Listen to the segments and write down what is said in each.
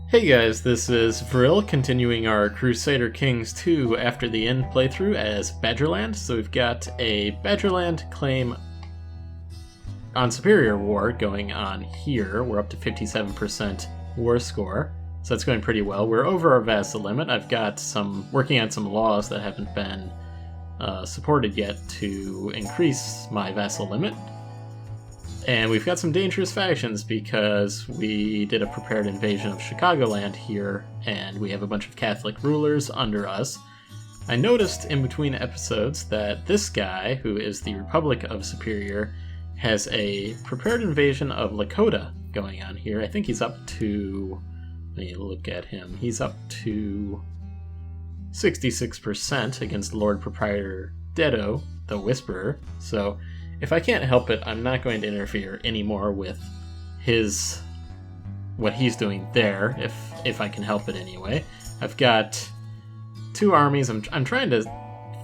Hey guys, this is Vril continuing our Crusader Kings 2 After the End playthrough as Badgerland. So we've got a Badgerland claim on Superior War going on here. We're up to 57% war score, so that's going pretty well. We're over our vassal limit. I've got working on some laws that haven't been supported yet to increase my vassal limit. And we've got some dangerous factions because we did a prepared invasion of Chicagoland here, and we have a bunch of Catholic rulers under us. I noticed in between episodes that this guy, who is the Republic of Superior, has a prepared invasion of Lakota going on here. I think he's up to... let me look at him. He's up to 66% against Lord Proprietor Dedo, the Whisperer. So if I can't help it, I'm not going to interfere anymore with what he's doing there, if I can help it anyway. I've got two armies. I'm trying to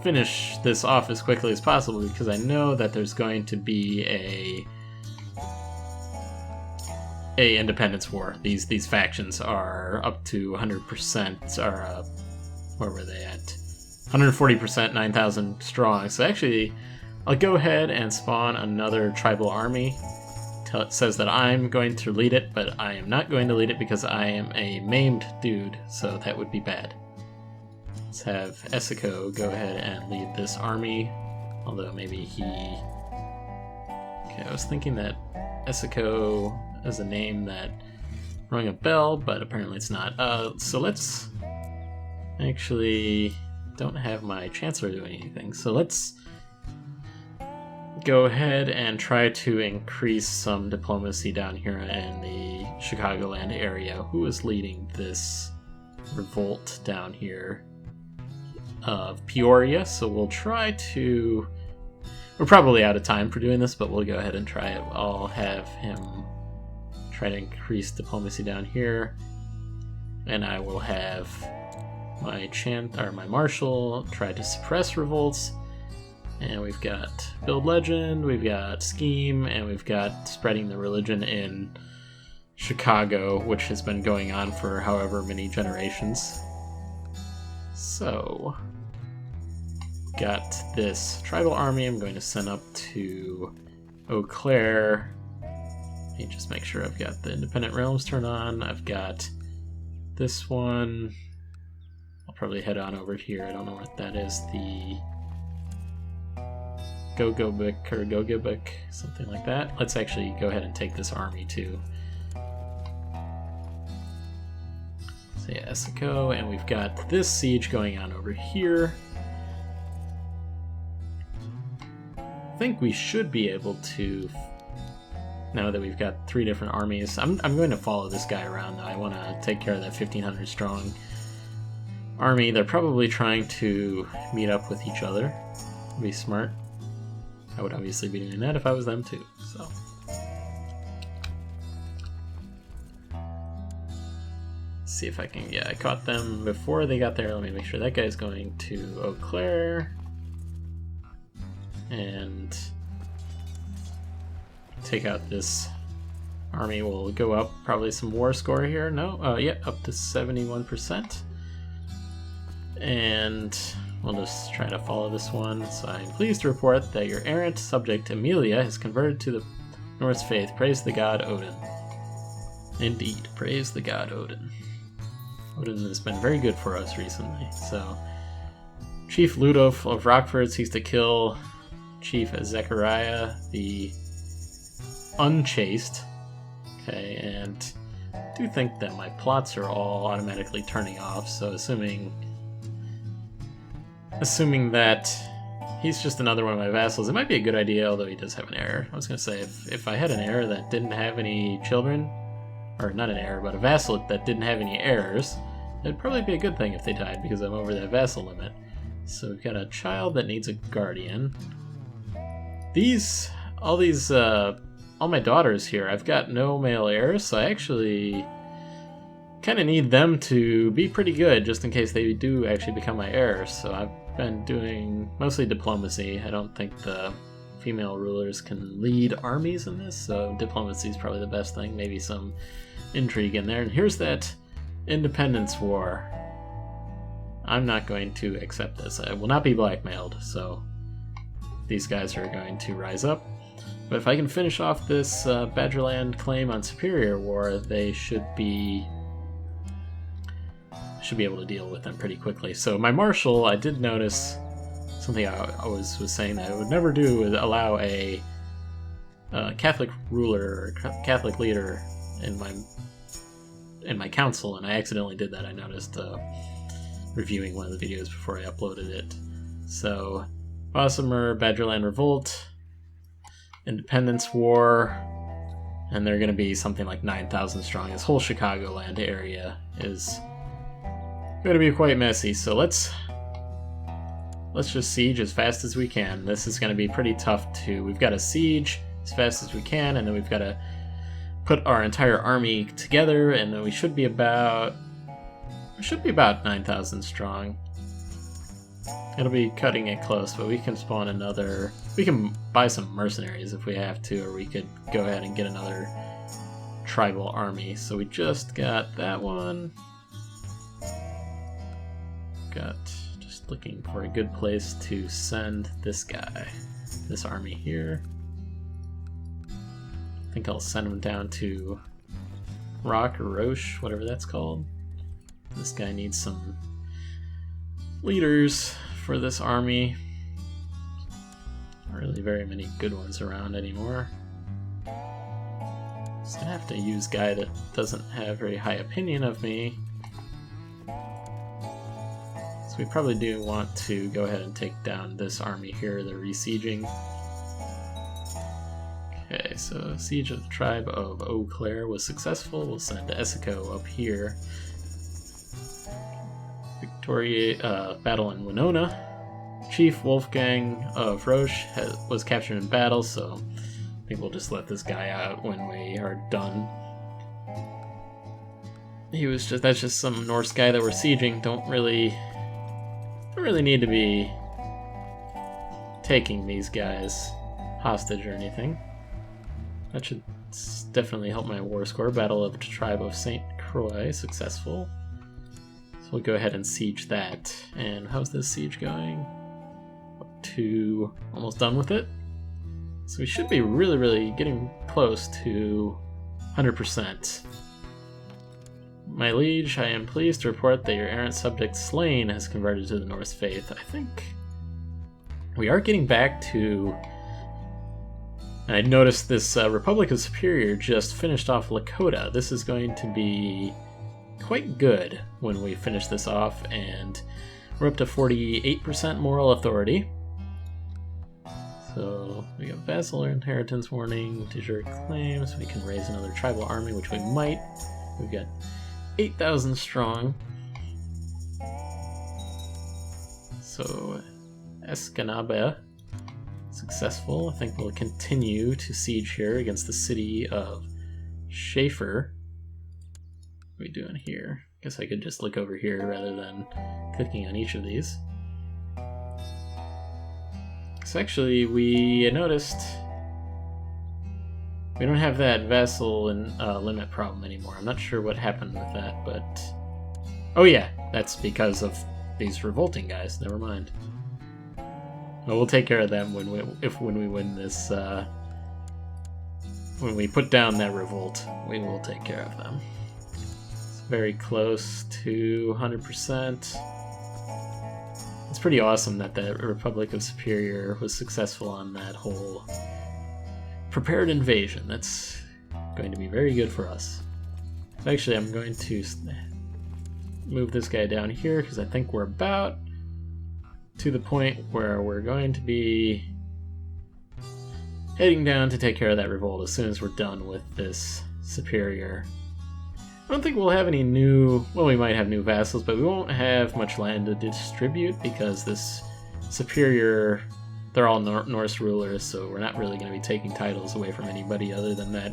finish this off as quickly as possible because I know that there's going to be a independence war. These factions are up to 100%, or where were they at? 140%, 9,000 strong. So actually, I'll go ahead and spawn another tribal army. It says that I'm going to lead it, but I am not going to lead it because I am a maimed dude, so that would be bad. Let's have Esico go ahead and lead this army, although maybe he... Okay, I was thinking that Esico is a name that rang a bell, but apparently it's not. So let's... Actually, don't have my Chancellor doing anything, so let's go ahead and try to increase some diplomacy down here in the Chicagoland area. Who is leading this revolt down here? Of Peoria, so we'll try to... We're probably out of time for doing this, but we'll go ahead and try it. I'll have him try to increase diplomacy down here, and I will have my Marshal try to suppress revolts. And we've got Build Legend, we've got Scheme, and we've got Spreading the Religion in Chicago, which has been going on for however many generations. So, got this tribal army I'm going to send up to Eau Claire. Let me just make sure I've got the Independent Realms turned on. I've got this one. I'll probably head on over here. I don't know what that is. The Gogobik or Gogibik, something like that. Let's actually go ahead and take this army too. So yeah, Esico, and we've got this siege going on over here. I think we should be able to, now that we've got three different armies. I'm going to follow this guy around though. I want to take care of that 1,500 strong army. They're probably trying to meet up with each other. Be smart. I would obviously be doing that if I was them too, so. Let's see if I can, yeah, I caught them before they got there. Let me make sure that guy's going to Eau Claire. And take out this army. Will go up probably some war score here. No, yeah, up to 71%. And we'll just try to follow this one. So I'm pleased to report that your errant subject Amelia has converted to the Norse faith. Praise the god Odin. Indeed, praise the god Odin. Odin has been very good for us recently. So Chief Ludolf of Rockford seeks to kill Chief Zechariah the Unchaste. Okay, and I do think that my plots are all automatically turning off, so assuming that he's just another one of my vassals, it might be a good idea, although he does have an heir. I was going to say, if I had an heir that didn't have any children, or not an heir, but a vassal that didn't have any heirs, it'd probably be a good thing if they died, because I'm over that vassal limit. So we've got a child that needs a guardian. All my daughters here, I've got no male heirs, so I actually kind of need them to be pretty good, just in case they do actually become my heirs. So I've been doing mostly diplomacy. I don't think the female rulers can lead armies in this, so diplomacy is probably the best thing. Maybe some intrigue in there. And here's that Independence War. I'm not going to accept this. I will not be blackmailed, so these guys are going to rise up. But if I can finish off this Badgerland claim on Superior War, they should be able to deal with them pretty quickly. So my Marshal, I did notice something I was saying that I would never do is allow a Catholic ruler or Catholic leader in my council, and I accidentally did that. I noticed reviewing one of the videos before I uploaded it. So Bossamer, Badgerland Revolt, Independence War, and they're going to be something like 9,000 strong. This whole Chicagoland area is going to be quite messy, so let's just siege as fast as we can. This is going to be pretty tough too. We've got to siege as fast as we can, and then we've got to put our entire army together, and then we should be about 9,000 strong. It'll be cutting it close, but we can spawn another. We can buy some mercenaries if we have to, or we could go ahead and get another tribal army. So we just got that one. Got just looking for a good place to send this guy, this army here. I think I'll send him down to Rock or Roche, whatever that's called. This guy needs some leaders for this army. Not really very many good ones around anymore. Just gonna have to use a guy that doesn't have very high opinion of me. So we probably do want to go ahead and take down this army here, the resieging. Okay, so Siege of the Tribe of Eau Claire was successful. We'll send Essico up here. Battle in Winona. Chief Wolfgang of Roche was captured in battle, so I think we'll just let this guy out when we are done. That's just some Norse guy that we're sieging. Don't really need to be taking these guys hostage or anything. That should definitely help my war score. Battle of the Tribe of St. Croix, successful. So we'll go ahead and siege that. And how's this siege going? Up to almost done with it. So we should be really getting close to 100%. My liege, I am pleased to report that your errant subject Slain has converted to the Norse faith. I think we are getting back to... I noticed this Republic of Superior just finished off Lakota. This is going to be quite good when we finish this off, and we're up to 48% moral authority. So we got vassal or inheritance warning, de jure claims. We can raise another tribal army, which we might. We've got 8,000 strong. So Escanaba, successful. I think we'll continue to siege here against the city of Schaefer. What are we doing here? Guess I could just look over here rather than clicking on each of these. So actually, we noticed we don't have that vassal and limit problem anymore. I'm not sure what happened with that, but... Oh yeah, that's because of these revolting guys. Never mind. Well, we'll take care of them when we win this. When we put down that revolt, we will take care of them. It's very close to 100%. It's pretty awesome that the Republic of Superior was successful on that whole prepared invasion. That's going to be very good for us. Actually, I'm going to move this guy down here because I think we're about to the point where we're going to be heading down to take care of that revolt as soon as we're done with this Superior. I don't think we'll have any new... Well, we might have new vassals, but we won't have much land to distribute because this Superior... They're all Norse rulers, so we're not really going to be taking titles away from anybody other than that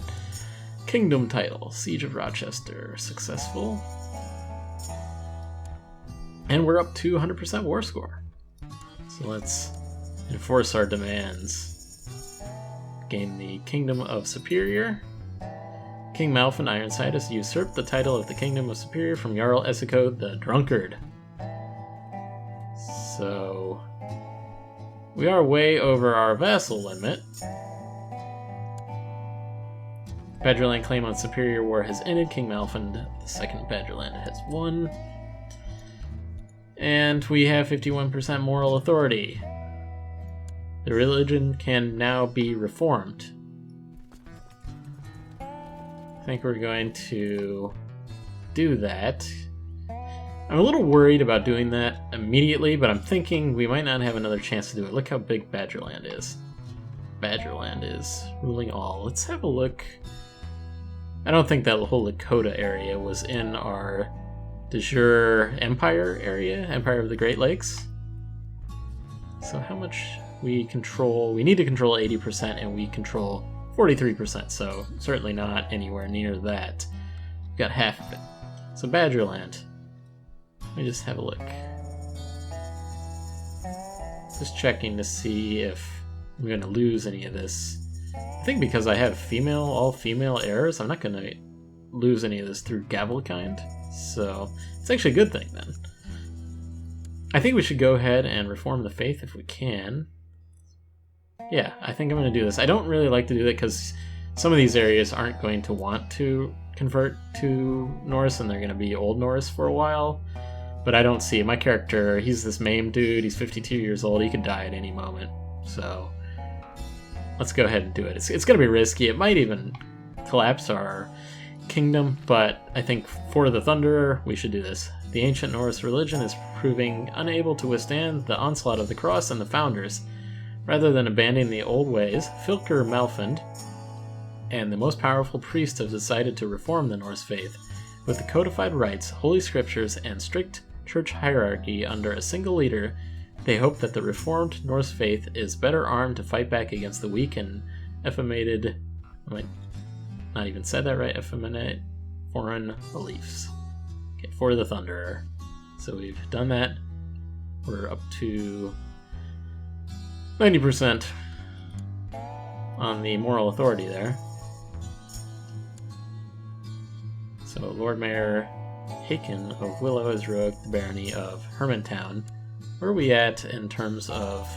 kingdom title. Siege of Rochester, successful. And we're up to 100% war score. So let's enforce our demands. Gain the Kingdom of Superior. King Malfin Ironside has usurped the title of the Kingdom of Superior from Jarl Essiko the Drunkard. So we are way over our vassal limit. Badgerland claim on Superior War has ended. King Malfin II Badgerland has won. And we have 51% moral authority. The religion can now be reformed. I think we're going to do that. I'm a little worried about doing that immediately, but I'm thinking we might not have another chance to do it. Look how big Badgerland is. Badgerland is ruling all. Let's have a look. I don't think that whole Lakota area was in our de jure Empire area, Empire of the Great Lakes. So how much we control? We need to control 80% and we control 43%, so certainly not anywhere near that. We've got half of it. So Badgerland. Let me just have a look. Just checking to see if I'm going to lose any of this. I think because I have all female heirs, I'm not going to lose any of this through Gavelkind. So it's actually a good thing then. I think we should go ahead and reform the faith if we can. Yeah, I think I'm going to do this. I don't really like to do that because some of these areas aren't going to want to convert to Norse and they're going to be Old Norse for a while. But I don't see my character. He's this maimed dude. He's 52 years old. He could die at any moment. So let's go ahead and do it. It's going to be risky. It might even collapse our kingdom, but I think for the Thunderer, we should do this. The ancient Norse religion is proving unable to withstand the onslaught of the Cross and the Founders. Rather than abandoning the old ways, Fylker Malfand and the most powerful priest have decided to reform the Norse faith. With the codified rites, holy scriptures, and strict church hierarchy under a single leader, they hope that the reformed Norse faith is better armed to fight back against the weak and effeminated, I might not even said that right, effeminate foreign beliefs. Okay, for the Thunderer. So we've done that. We're up to 90% on the moral authority there. So Lord Mayor Haken of Willow has revoked the barony of Hermantown. Where are we at in terms of...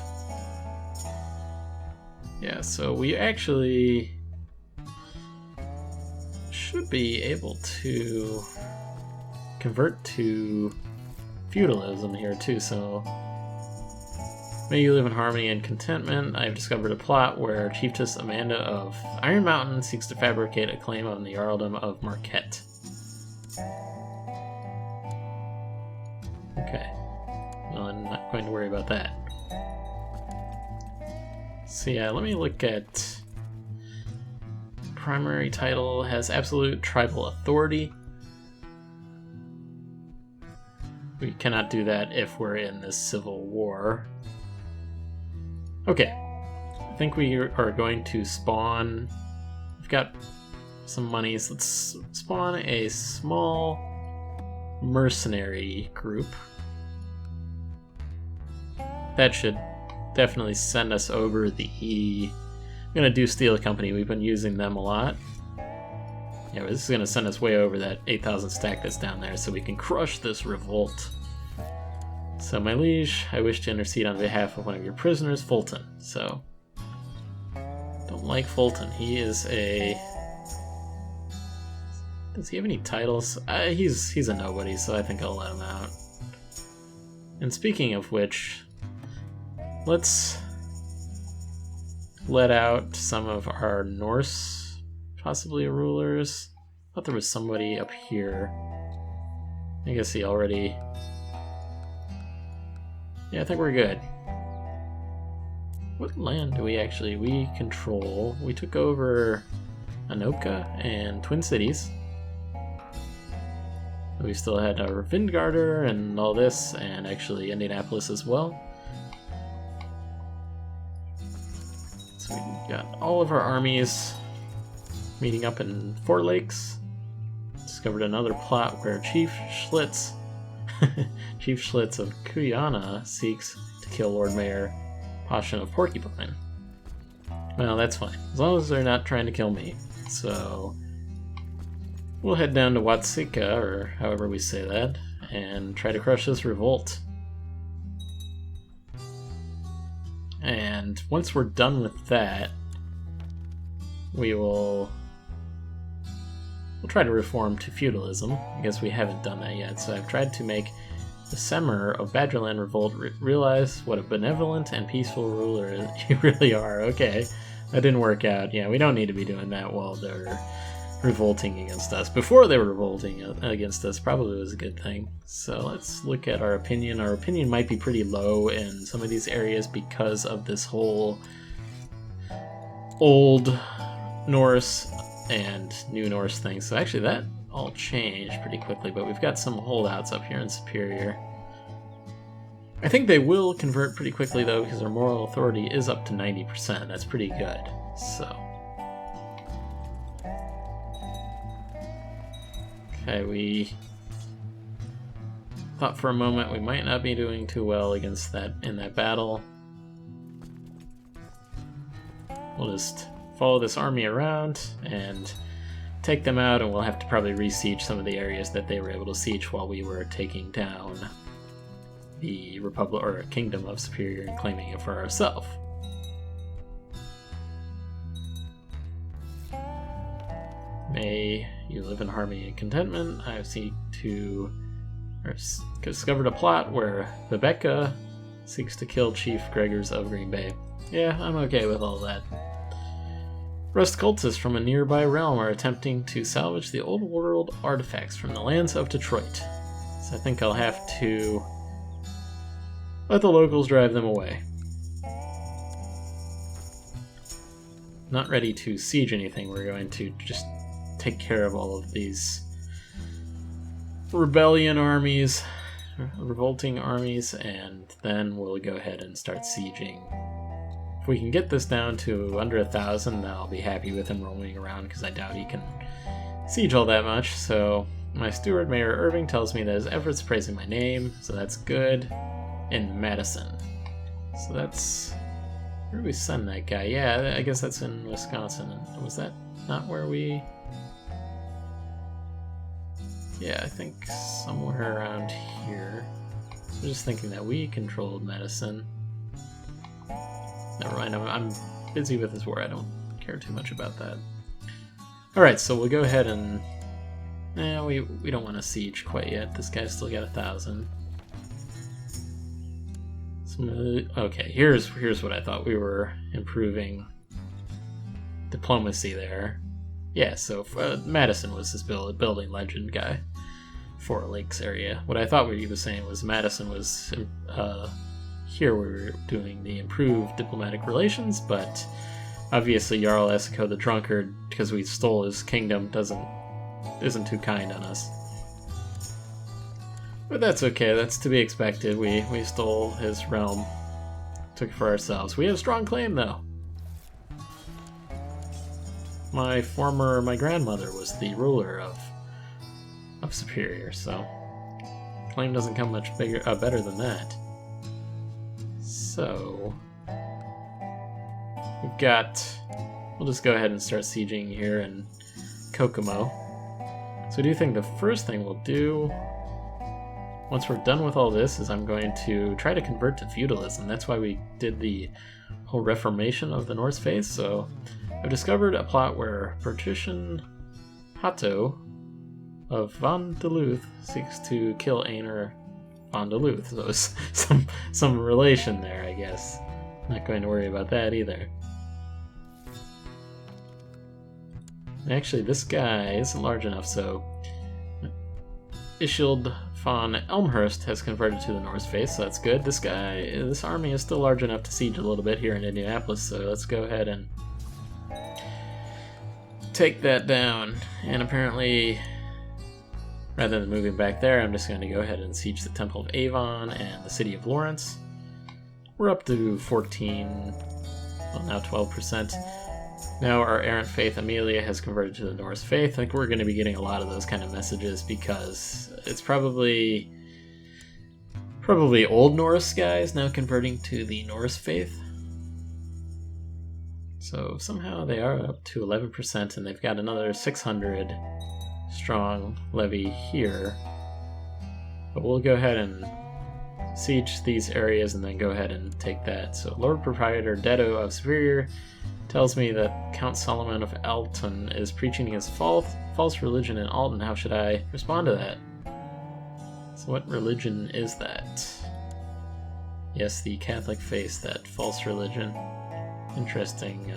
Yeah, so we actually should be able to convert to feudalism here too, so may you live in harmony and contentment. I have discovered a plot where Chiefess Amanda of Iron Mountain seeks to fabricate a claim on the Earldom of Marquette. Okay. Well, I'm not going to worry about that. So yeah, let me look at... Primary title has absolute tribal authority. We cannot do that if we're in this civil war. Okay. I think we are going to spawn... We've got some monies. Let's spawn a small mercenary group. That should definitely send us over the... I'm going to do Steel Company. We've been using them a lot. Yeah, this is going to send us way over that 8,000 stack that's down there so we can crush this revolt. So, my liege, I wish to intercede on behalf of one of your prisoners, Fulton. So, don't like Fulton. He is a... Does he have any titles? He's a nobody, so I think I'll let him out. And speaking of which, let's let out some of our Norse, possibly rulers. I thought there was somebody up here. I guess he already... Yeah, I think we're good. What land do we actually... We control... We took over Anoka and Twin Cities. We still had our Vindgarder and all this, and actually Indianapolis as well. So we got all of our armies meeting up in Four Lakes. Discovered another plot where Chief Schlitz, Chief Schlitz of Kuyana seeks to kill Lord Mayor Passion of Porcupine. Well, that's fine, as long as they're not trying to kill me. So we'll head down to Watsika, or however we say that, and try to crush this revolt. And once we're done with that, we'll try to reform to feudalism. I guess we haven't done that yet, so I've tried to make the Semir of Badgerland revolt realize what a benevolent and peaceful ruler you really are. Okay, that didn't work out. Yeah, we don't need to be doing that while they're revolting against us. Before they were revolting against us probably was a good thing. So let's look at our opinion. Our opinion might be pretty low in some of these areas because of this whole Old Norse and New Norse thing. So actually that all changed pretty quickly, but we've got some holdouts up here in Superior. I think they will convert pretty quickly though, because their moral authority is up to 90%. That's pretty good. So okay, we thought for a moment we might not be doing too well against that in that battle. We'll just follow this army around and take them out, and we'll have to probably re-siege some of the areas that they were able to siege while we were taking down the Republic or Kingdom of Superior and claiming it for ourselves. May you live in harmony and contentment. I seek to discovered a plot where Rebecca seeks to kill Chief Gregors of Green Bay. Yeah, I'm okay with all that. Rust cultists from a nearby realm are attempting to salvage the old world artifacts from the lands of Detroit. So I think I'll have to let the locals drive them away. Not ready to siege anything, we're going to just take care of all of these rebellion armies, revolting armies, and then we'll go ahead and start sieging. If we can get this down to under 1,000, I'll be happy with him roaming around, because I doubt he can siege all that much. So my steward, Mayor Irving, tells me that his efforts praising my name, so that's good. In Madison. So that's... where do we send that guy? Yeah, I guess that's in Wisconsin. Was that not where we... yeah, I think somewhere around here. I'm just thinking that we controlled Madison. Never mind, I'm busy with this war. I don't care too much about that. Alright, so we'll go ahead and... we don't want to siege quite yet. This guy's still got 1,000. Okay, here's what I thought. We were improving diplomacy there. Yeah, so Madison was this building legend guy. Fort Lakes area. What I thought what he was saying was Madison was... here we were doing the improved diplomatic relations, but obviously Jarl Esiko the Drunkard, because we stole his kingdom, isn't too kind on us. But that's okay, that's to be expected. We stole his realm, took it for ourselves. We have a strong claim though. My grandmother was the ruler of Superior, so claim doesn't come much better than that. So we'll just go ahead and start sieging here in Kokomo. So I do think the first thing we'll do, once we're done with all this, is I'm going to try to convert to feudalism. That's why we did the whole reformation of the Norse faith. So I've discovered a plot where Patrician Hatto of Von Duluth seeks to kill Einar Von Duluth. So it's some relation there, I guess. Not going to worry about that either. Actually, this guy isn't large enough, so Ishild von Elmhurst has converted to the Norse faith, so that's good. This army is still large enough to siege a little bit here in Indianapolis, so let's go ahead and take that down. And apparently, rather than moving back there, I'm just going to go ahead and siege the Temple of Avon and the city of Lawrence. We're up to 14, well now 12%. Now our errant faith Amelia has converted to the Norse faith. I think we're going to be getting a lot of those kind of messages because it's probably Old Norse guys now converting to the Norse faith. So somehow they are up to 11% and they've got another 600 strong levy here. But we'll go ahead and siege these areas and then go ahead and take that. So Lord Proprietor Dedo of Superior tells me that Count Solomon of Alton is preaching his false religion in Alton. How should I respond to that? So what religion is that? Yes, the Catholic faith, that false religion. Interesting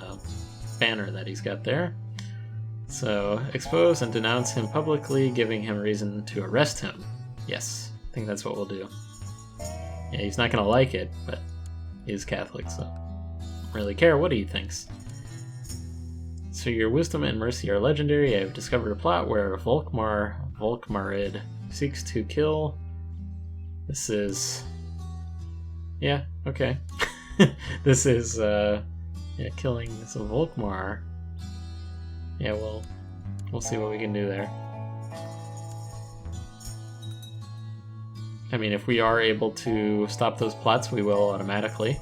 banner that he's got there. So, expose and denounce him publicly, giving him reason to arrest him. Yes, I think that's what we'll do. Yeah, he's not going to like it, but he is Catholic, so don't really care what he thinks. So your wisdom and mercy are legendary. I've discovered a plot where Volkmarid seeks to kill. This is... yeah, okay. This is, killing some Volkmar. Yeah, we'll see what we can do there. I mean, if we are able to stop those plots, we will automatically.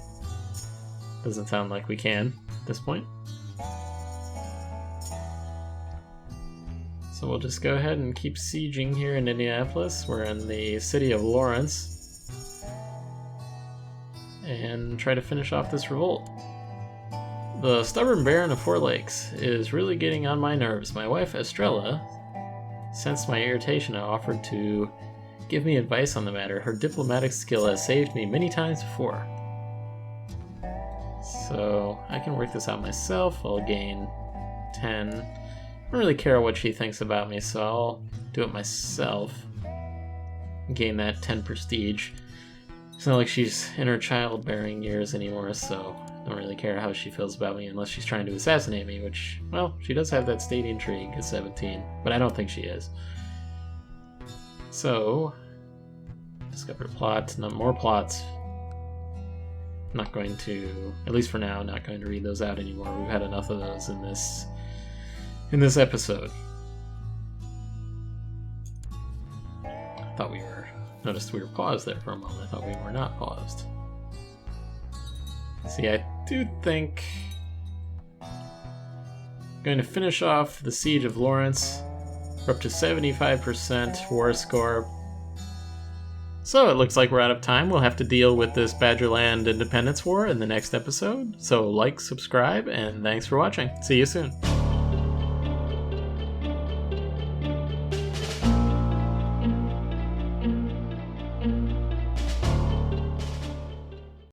Doesn't sound like we can at this point. So we'll just go ahead and keep sieging here in Indianapolis. We're in the city of Lawrence. And try to finish off this revolt. The stubborn Baron of Four Lakes is really getting on my nerves. My wife Estrella sensed my irritation and offered to give me advice on the matter. Her diplomatic skill has saved me many times before. So I can work this out myself. I'll gain 10. I don't really care what she thinks about me, so I'll do it myself. Gain that 10 prestige. It's not like she's in her childbearing years anymore, so I don't really care how she feels about me unless she's trying to assassinate me, which, well, she does have that state intrigue at 17, but I don't think she is. So, discover plots, no more plots. Not going to, at least for now, not going to read those out anymore. We've had enough of those in this episode. I thought noticed we were paused there for a moment. I thought we were not paused. See, I do think I'm going to finish off the Siege of Lawrence. We're up to 75% war score. So it looks like we're out of time. We'll have to deal with this Badgerland Independence War in the next episode. So like, subscribe, and thanks for watching. See you soon.